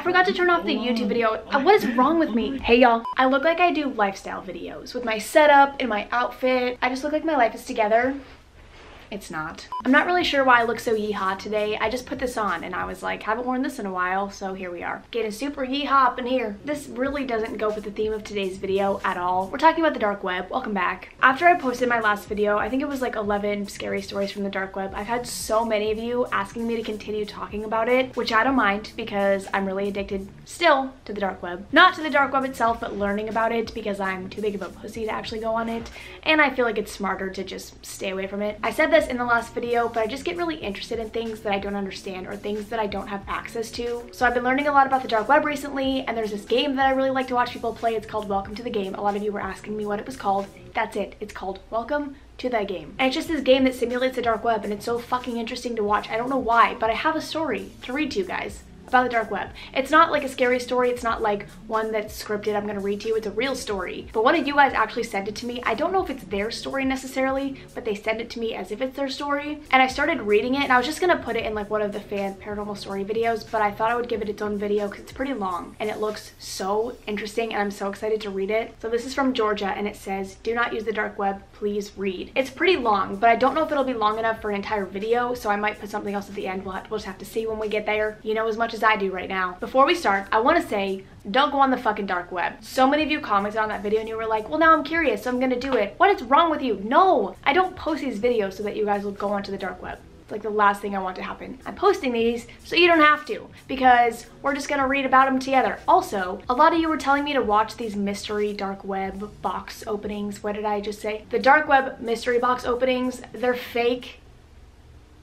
forgot to turn off the YouTube video. What is wrong with me? Hey y'all, I look like I do lifestyle videos with my setup and my outfit. I just look like my life is together. It's not. I'm not really sure why I look so yeehaw today. I just put this on and I was like, haven't worn this in a while, so here we are. Getting super yeehaw up in here. This really doesn't go with the theme of today's video at all. We're talking about the dark web. Welcome back. After I posted my last video, I think it was like 11 scary stories from the dark web, I've had so many of you asking me to continue talking about it, which I don't mind because I'm really addicted still to the dark web. Not to the dark web itself, but learning about it because I'm too big of a pussy to actually go on it, and I feel like it's smarter to just stay away from it. I said this in the last video, but I just get really interested in things that I don't understand or things that I don't have access to. So I've been learning a lot about the dark web recently, and there's this game that I really like to watch people play. It's called Welcome to the Game. A lot of you were asking me what it was called. That's it. It's called Welcome to the Game. And it's just this game that simulates the dark web, and it's so fucking interesting to watch. I don't know why, but I have a story to read to you guys about the dark web. It's not like a scary story. It's not like one that's scripted I'm gonna read to you. It's a real story. But one of you guys actually sent it to me. I don't know if it's their story necessarily, but they sent it to me as if it's their story. And I started reading it, and I was just gonna put it in like one of the fan paranormal story videos, but I thought I would give it its own video because it's pretty long and it looks so interesting and I'm so excited to read it. So this is from Georgia and it says, "Do not use the dark web, please read." It's pretty long, but I don't know if it'll be long enough for an entire video, so I might put something else at the end. We'll just have to see when we get there. You know as much as I do right now. Before we start, I want to say, don't go on the fucking dark web. So many of you commented on that video and you were like, well, now I'm curious, so I'm gonna do it. What is wrong with you? No, I don't post these videos so that you guys will go onto the dark web. It's like the last thing I want to happen. I'm posting these so you don't have to, because we're just gonna read about them together. Also, a lot of you were telling me to watch these mystery dark web box openings. What did I just say? The dark web mystery box openings, they're fake.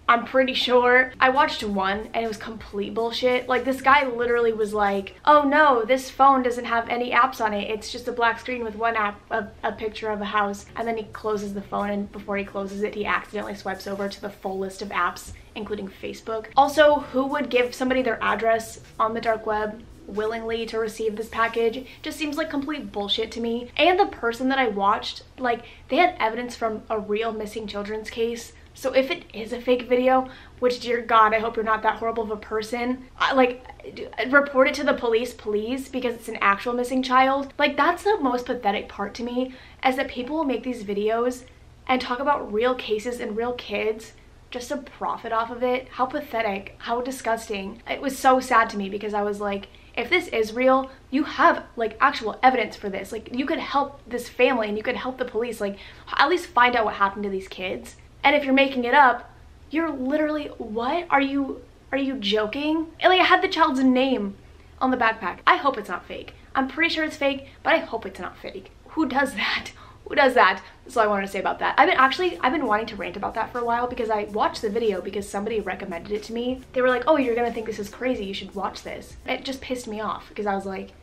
I'm pretty sure. I watched one and it was complete bullshit. Like, this guy literally was like, oh no, this phone doesn't have any apps on it. It's just a black screen with one app, a picture of a house. And then he closes the phone, and before he closes it, he accidentally swipes over to the full list of apps, including Facebook. Also, who would give somebody their address on the dark web willingly to receive this package? Just seems like complete bullshit to me. And the person that I watched, like, they had evidence from a real missing children's case. So if it is a fake video, which, dear God, I hope you're not that horrible of a person, like, report it to the police, please, because it's an actual missing child. Like, that's the most pathetic part to me, is that people will make these videos and talk about real cases and real kids just to profit off of it. How pathetic, how disgusting. It was so sad to me because I was like, if this is real, you have like actual evidence for this. Like, you could help this family and you could help the police, like, at least find out what happened to these kids. And if you're making it up, you're literally, what? Are you joking? And like, I had the child's name on the backpack. I hope it's not fake. I'm pretty sure it's fake, but I hope it's not fake. Who does that? Who does that? That's all I wanted to say about that. I've been wanting to rant about that for a while because I watched the video because somebody recommended it to me. They were like, oh, you're gonna think this is crazy, you should watch this. It just pissed me off because I was like,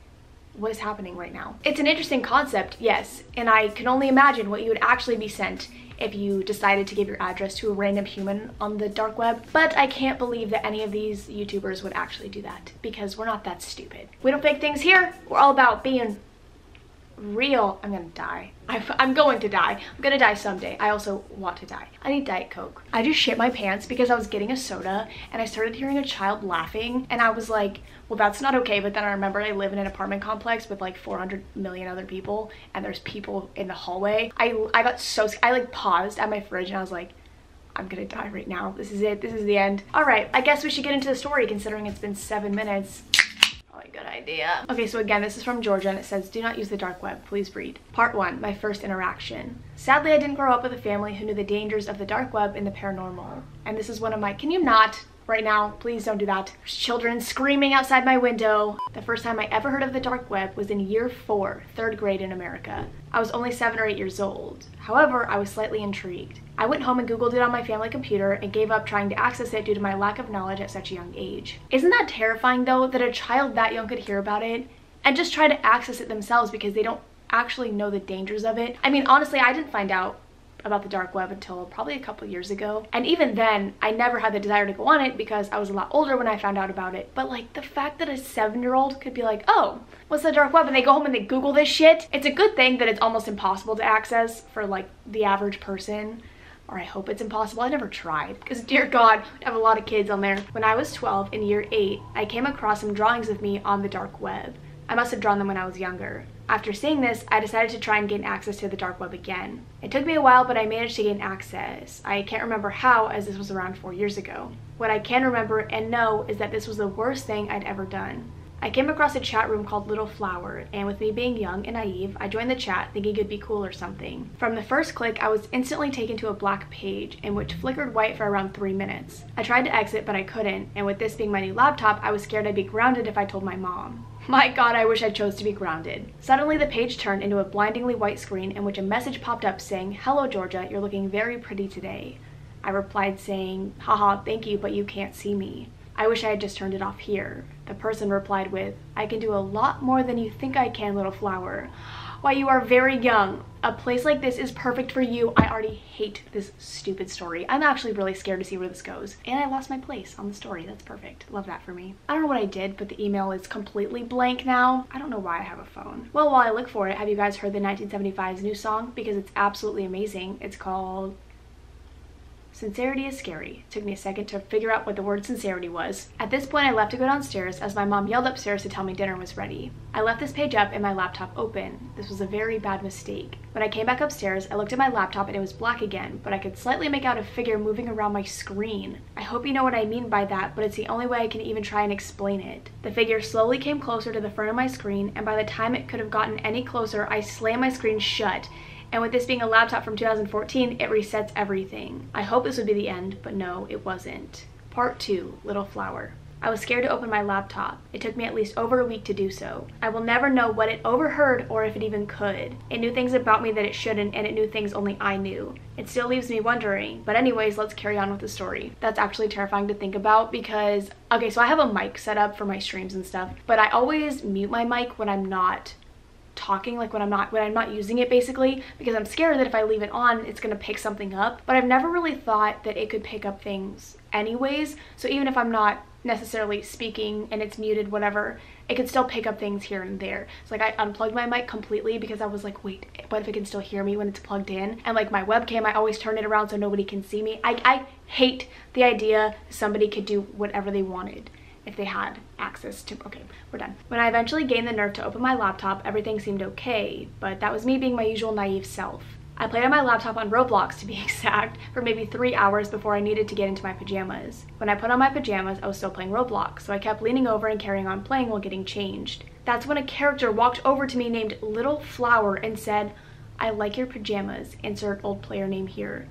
what is happening right now? It's an interesting concept, yes, and I can only imagine what you would actually be sent if you decided to give your address to a random human on the dark web. But I can't believe that any of these YouTubers would actually do that, because we're not that stupid. We don't fake things here. We're all about being real. I'm gonna die. I'm going to die. I'm gonna die someday. I also want to die. I need Diet Coke. I just shit my pants because I was getting a soda and I started hearing a child laughing, and I was like, well, that's not okay. But then I remembered I live in an apartment complex with like 400 million other people, and there's people in the hallway. I like paused at my fridge and I was like, I'm gonna die right now. This is it. This is the end. All right, I guess we should get into the story considering it's been 7 minutes. Probably a good idea. Okay, so again, this is from Georgia and it says, do not use the dark web, please read. Part 1, my first interaction. Sadly, I didn't grow up with a family who knew the dangers of the dark web and the paranormal. And this is one of my, can you not? Right now, please don't do that. There's children screaming outside my window. The first time I ever heard of the dark web was in year 4, 3rd grade in America. I was only 7 or 8 years old. However, I was slightly intrigued. I went home and Googled it on my family computer and gave up trying to access it due to my lack of knowledge at such a young age. Isn't that terrifying though, that a child that young could hear about it and just try to access it themselves because they don't actually know the dangers of it? I mean, honestly, I didn't find out about the dark web until probably a couple years ago, and even then I never had the desire to go on it because I was a lot older when I found out about it. But like, the fact that a 7-year-old could be like, oh, what's the dark web, and they go home and they Google this shit. It's a good thing that it's almost impossible to access for like the average person. or I hope it's impossible. I never tried, because dear God, I have a lot of kids on there. When I was 12 in year 8, I came across some drawings of me on the dark web. I must have drawn them when I was younger. After seeing this, I decided to try and gain access to the dark web again. It took me a while, but I managed to gain access. I can't remember how, as this was around 4 years ago. What I can remember and know is that this was the worst thing I'd ever done. I came across a chat room called Little Flower, and with me being young and naive, I joined the chat thinking it'd be cool or something. From the first click, I was instantly taken to a black page, in which flickered white for around 3 minutes. I tried to exit, but I couldn't, and with this being my new laptop, I was scared I'd be grounded if I told my mom. My God, I wish I chose to be grounded. Suddenly, the page turned into a blindingly white screen in which a message popped up saying, "Hello Georgia, you're looking very pretty today." I replied saying, "Haha, thank you, but you can't see me. I wish I had just turned it off here." The person replied with, "I can do a lot more than you think I can, Little Flower. Why, you are very young. A place like this is perfect for you." I already hate this stupid story. I'm actually really scared to see where this goes. And I lost my place on the story. That's perfect. Love that for me. I don't know what I did, but the email is completely blank now. I don't know why I have a phone. Well, while I look for it, have you guys heard the 1975's new song? Because it's absolutely amazing. It's called "Sincerity is Scary." It took me a second to figure out what the word sincerity was. At this point, I left to go downstairs as my mom yelled upstairs to tell me dinner was ready. I left this page up and my laptop open. This was a very bad mistake. When I came back upstairs, I looked at my laptop and it was black again, but I could slightly make out a figure moving around my screen. I hope you know what I mean by that, but it's the only way I can even try and explain it. The figure slowly came closer to the front of my screen, and by the time it could have gotten any closer, I slammed my screen shut. And with this being a laptop from 2014, it resets everything. I hope this would be the end, but no, it wasn't. Part 2, Little Flower. I was scared to open my laptop. It took me at least over a week to do so. I will never know what it overheard or if it even could. It knew things about me that it shouldn't, and it knew things only I knew. It still leaves me wondering, but anyways, let's carry on with the story. That's actually terrifying to think about because, okay, so I have a mic set up for my streams and stuff, but I always mute my mic when I'm not talking, like when I'm not using it, basically, because I'm scared that if I leave it on, it's gonna pick something up. But I've never really thought that it could pick up things anyways, so even if I'm not necessarily speaking and it's muted, whatever, it could still pick up things here and there. So like I unplugged my mic completely because I was like, wait, what if it can still hear me when it's plugged in? And like my webcam, I always turn it around so nobody can see me. I hate the idea somebody could do whatever they wanted if they had access to. Okay, we're done. When I eventually gained the nerve to open my laptop, everything seemed okay, but that was me being my usual naive self. I played on my laptop on Roblox, to be exact, for maybe 3 hours before I needed to get into my pajamas. When I put on my pajamas, I was still playing Roblox, so I kept leaning over and carrying on playing while getting changed. That's when a character walked over to me named Little Flower and said, "I like your pajamas, insert old player name here."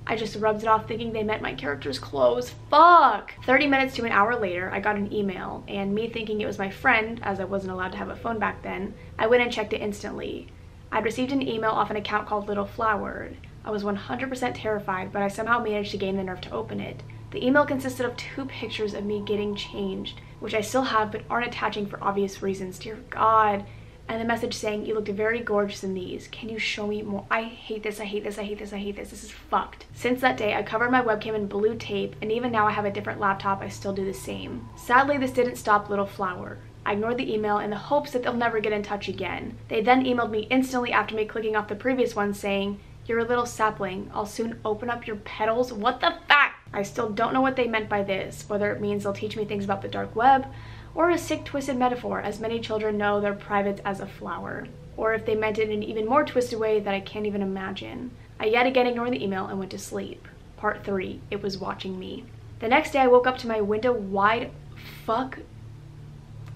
I just rubbed it off thinking they meant my character's clothes. Fuck! 30 minutes to an hour later, I got an email, and me thinking it was my friend, as I wasn't allowed to have a phone back then, I went and checked it instantly. I'd received an email off an account called Little Flower. I was 100% terrified, but I somehow managed to gain the nerve to open it. The email consisted of 2 pictures of me getting changed, which I still have but aren't attaching for obvious reasons, dear God. And the message saying, "You looked very gorgeous in these. Can you show me more?" I hate this, I hate this, I hate this, I hate this. This is fucked. Since that day, I covered my webcam in blue tape, and even now I have a different laptop, I still do the same. Sadly, this didn't stop Little Flower. I ignored the email in the hopes that they'll never get in touch again. They then emailed me instantly after me clicking off the previous one saying, "You're a little sapling. I'll soon open up your petals." What the fuck? I still don't know what they meant by this, whether it means they'll teach me things about the dark web, or a sick, twisted metaphor, as many children know their privates as a flower, or if they meant it in an even more twisted way that I can't even imagine. I yet again ignored the email and went to sleep. Part 3, it was watching me. The next day I woke up to my window wide fuck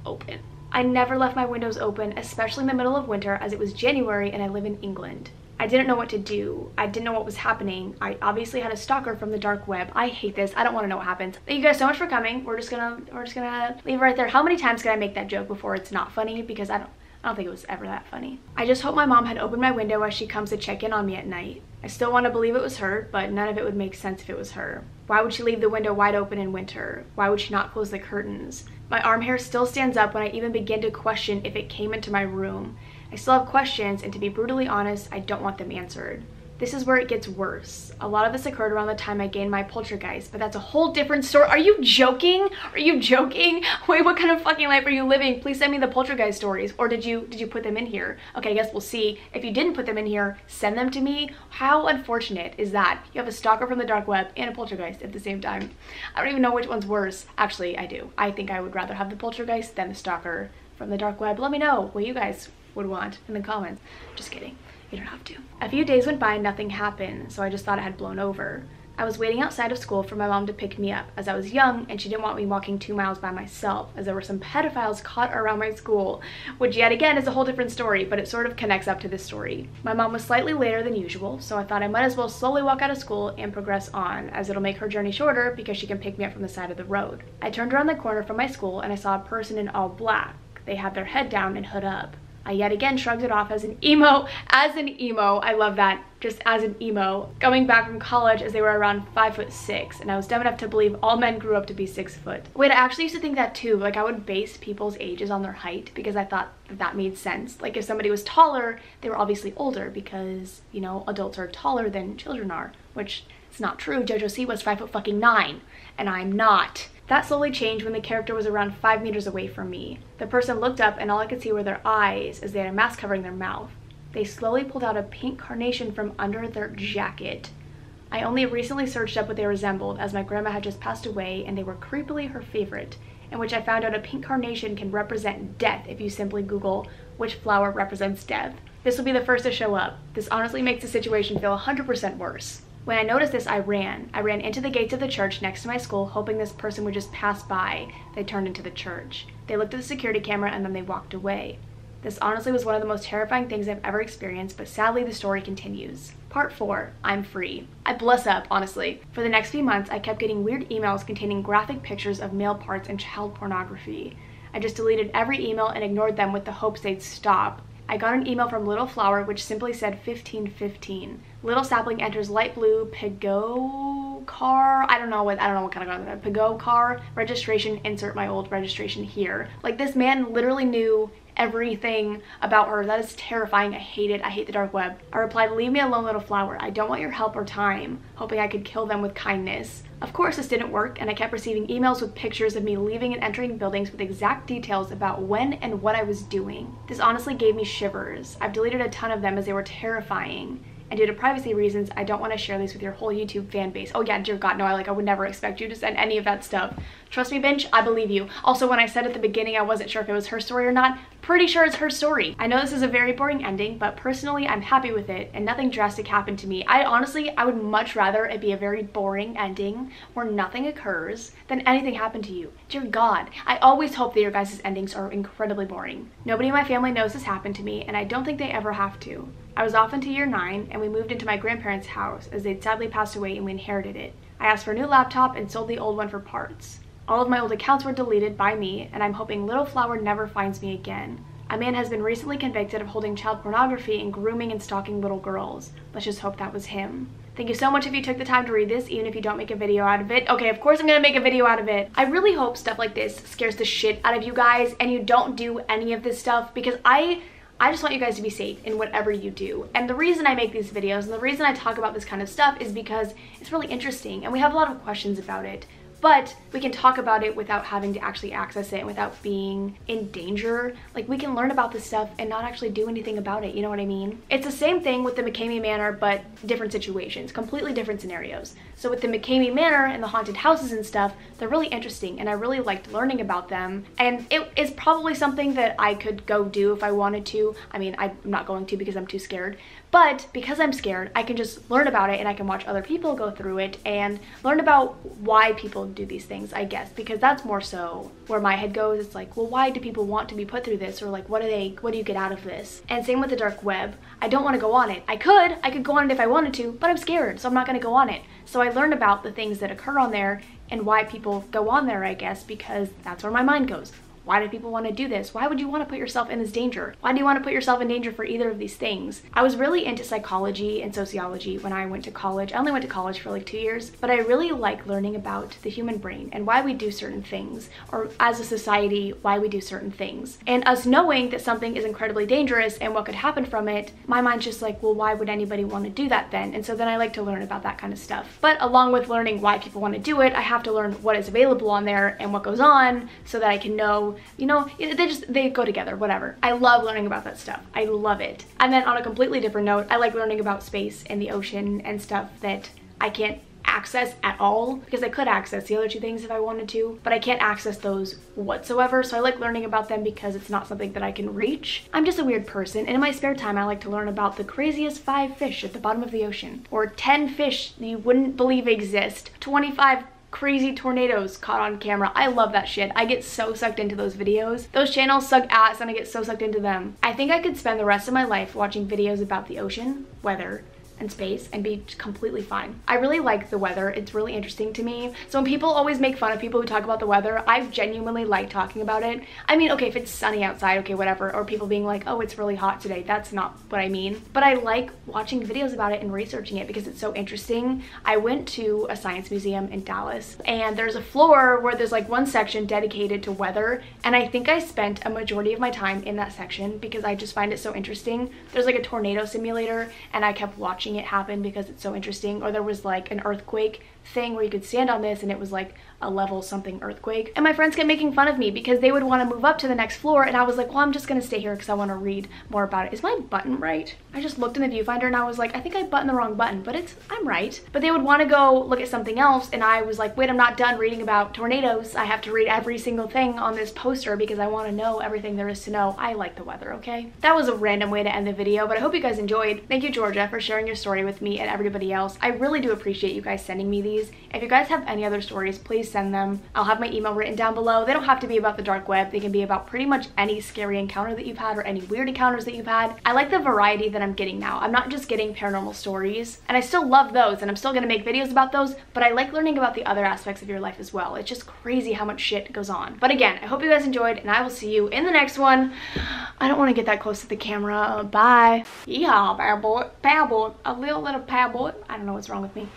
open. I never left my windows open, especially in the middle of winter, as it was January and I live in England. I didn't know what to do. I didn't know what was happening. I obviously had a stalker from the dark web. I hate this. I don't want to know what happens. Thank you guys so much for coming. We're just gonna leave it right there. How many times can I make that joke before it's not funny? Because I don't think it was ever that funny. I just hope my mom had opened my window as she comes to check in on me at night. I still want to believe it was her, but none of it would make sense if it was her. Why would she leave the window wide open in winter? Why would she not close the curtains? My arm hair still stands up when I even begin to question if it came into my room. I still have questions, and to be brutally honest, I don't want them answered. This is where it gets worse. A lot of this occurred around the time I gained my poltergeist, but that's a whole different story. Are you joking? Are you joking? Wait, what kind of fucking life are you living? Please send me the poltergeist stories. Or did you put them in here? Okay, I guess we'll see. If you didn't put them in here, send them to me. How unfortunate is that? You have a stalker from the dark web and a poltergeist at the same time. I don't even know which one's worse. Actually, I do. I think I would rather have the poltergeist than the stalker from the dark web. Let me know what you guys would want in the comments. Just kidding. You don't have to. A few days went by and nothing happened, so I just thought it had blown over. I was waiting outside of school for my mom to pick me up, as I was young and she didn't want me walking 2 miles by myself, as there were some pedophiles caught around my school, which yet again is a whole different story, but it sort of connects up to this story. My mom was slightly later than usual, so I thought I might as well slowly walk out of school and progress on, as it'll make her journey shorter because she can pick me up from the side of the road. I turned around the corner from my school and I saw a person in all black. They had their head down and hood up. I yet again shrugged it off as an emo, I love that, just as an emo, coming back from college as they were around 5'6", and I was dumb enough to believe all men grew up to be 6 foot. Wait, I actually used to think that too, like I would base people's ages on their height because I thought that made sense. Like if somebody was taller, they were obviously older because, you know, adults are taller than children are, which is not true. Jojo C was 5'9", and I'm not. That slowly changed when the character was around 5 meters away from me. The person looked up and all I could see were their eyes as they had a mask covering their mouth. They slowly pulled out a pink carnation from under their jacket. I only recently searched up what they resembled as my grandma had just passed away and they were creepily her favorite, in which I found out a pink carnation can represent death if you simply Google which flower represents death. This will be the first to show up. This honestly makes the situation feel 100% worse. When I noticed this, I ran. I ran into the gates of the church next to my school, hoping this person would just pass by. They turned into the church. They looked at the security camera and then they walked away. This honestly was one of the most terrifying things I've ever experienced, but sadly the story continues. Part 4, I'm free. I bless up, honestly. For the next few months, I kept getting weird emails containing graphic pictures of male parts and child pornography. I just deleted every email and ignored them with the hopes they'd stop. I got an email from Little Flower which simply said 1515. Little sapling enters light blue Peugeot car. I don't know what kind of car that is. Peugeot car registration. Insert my old registration here. Like this man literally knew everything about her. That is terrifying. I hate it. I hate the dark web. I replied, leave me alone, Little Flower. I don't want your help or time, hoping I could kill them with kindness. Of course this didn't work, and I kept receiving emails with pictures of me leaving and entering buildings with exact details about when and what I was doing. This honestly gave me shivers. I've deleted a ton of them as they were terrifying. And due to privacy reasons, I don't want to share these with your whole YouTube fan base. Oh yeah, dear God, no, I would never expect you to send any of that stuff. Trust me, Bench, I believe you. Also, when I said at the beginning I wasn't sure if it was her story or not, pretty sure it's her story. I know this is a very boring ending, but personally, I'm happy with it, and nothing drastic happened to me. I would much rather it be a very boring ending where nothing occurs than anything happen to you. Dear God, I always hope that your guys' endings are incredibly boring. Nobody in my family knows this happened to me, and I don't think they ever have to. I was off into year 9 and we moved into my grandparents' house as they'd sadly passed away and we inherited it. I asked for a new laptop and sold the old one for parts. All of my old accounts were deleted by me and I'm hoping Little Flower never finds me again. A man has been recently convicted of holding child pornography and grooming and stalking little girls. Let's just hope that was him. Thank you so much if you took the time to read this, even if you don't make a video out of it. Okay, of course I'm gonna make a video out of it. I really hope stuff like this scares the shit out of you guys and you don't do any of this stuff because I just want you guys to be safe in whatever you do. And the reason I make these videos and the reason I talk about this kind of stuff is because it's really interesting and we have a lot of questions about it. But we can talk about it without having to actually access it and without being in danger. Like we can learn about this stuff and not actually do anything about it, you know what I mean? It's the same thing with the McCamey Manor, but different situations, completely different scenarios. So with the McCamey Manor and the haunted houses and stuff, they're really interesting and I really liked learning about them. And it is probably something that I could go do if I wanted to. I mean, I'm not going to because I'm too scared. But because I'm scared, I can just learn about it and I can watch other people go through it and learn about why people do these things, I guess, because that's more so where my head goes. It's like, well, why do people want to be put through this? Or like, what do you get out of this? And same with the dark web. I don't want to go on it. I could go on it if I wanted to, but I'm scared, so I'm not going to go on it. So I learn about the things that occur on there and why people go on there, I guess, because that's where my mind goes. Why do people want to do this? Why would you want to put yourself in this danger? Why do you want to put yourself in danger for either of these things? I was really into psychology and sociology when I went to college. I only went to college for like 2 years, but I really like learning about the human brain and why we do certain things, or as a society, why we do certain things. And us knowing that something is incredibly dangerous and what could happen from it, my mind's just like, well, why would anybody want to do that then? And so then I like to learn about that kind of stuff. But along with learning why people want to do it, I have to learn what is available on there and what goes on so that I can know, you know, they go together, whatever. I love learning about that stuff. I love it. And then on a completely different note, I like learning about space and the ocean and stuff that I can't access at all, because I could access the other two things if I wanted to, but I can't access those whatsoever. So I like learning about them because it's not something that I can reach. I'm just a weird person, and in my spare time I like to learn about the craziest 5 fish at the bottom of the ocean, or 10 fish that you wouldn't believe exist, 25 crazy tornadoes caught on camera. I love that shit. I get so sucked into those videos. Those channels suck ass and I get so sucked into them. I think I could spend the rest of my life watching videos about the ocean, weather, and space and be completely fine. I really like the weather. It's really interesting to me. So when people always make fun of people who talk about the weather, I genuinely like talking about it. I mean, okay, if it's sunny outside, okay, whatever. Or people being like, oh, it's really hot today. That's not what I mean. But I like watching videos about it and researching it because it's so interesting. I went to a science museum in Dallas, and there's a floor where there's like one section dedicated to weather, and I think I spent a majority of my time in that section because I just find it so interesting. There's like a tornado simulator, and I kept watching it happen because it's so interesting. Or there was like an earthquake thing where you could stand on this and it was like a level something earthquake, and my friends kept making fun of me because they would want to move up to the next floor, and I was like, well, I'm just gonna stay here because I want to read more about it. Is my button right? I just looked in the viewfinder and I was like, I think I buttoned the wrong button, but I'm right. But they would want to go look at something else, and I was like, wait, I'm not done reading about tornadoes. I have to read every single thing on this poster because I want to know everything there is to know. I like the weather, okay? That was a random way to end the video, but I hope you guys enjoyed. Thank you, Georgia, for sharing your story with me and everybody else. I really do appreciate you guys sending me these. If you guys have any other stories, please send them. I'll have my email written down below. They don't have to be about the dark web. They can be about pretty much any scary encounter that you've had or any weird encounters that you've had. I like the variety that I'm getting now. I'm not just getting paranormal stories, and I still love those, and I'm still gonna make videos about those, but I like learning about the other aspects of your life as well. It's just crazy how much shit goes on. But again, I hope you guys enjoyed, and I will see you in the next one. I don't want to get that close to the camera. Bye. Yeehaw, paddleboard. A little paddleboard. I don't know what's wrong with me.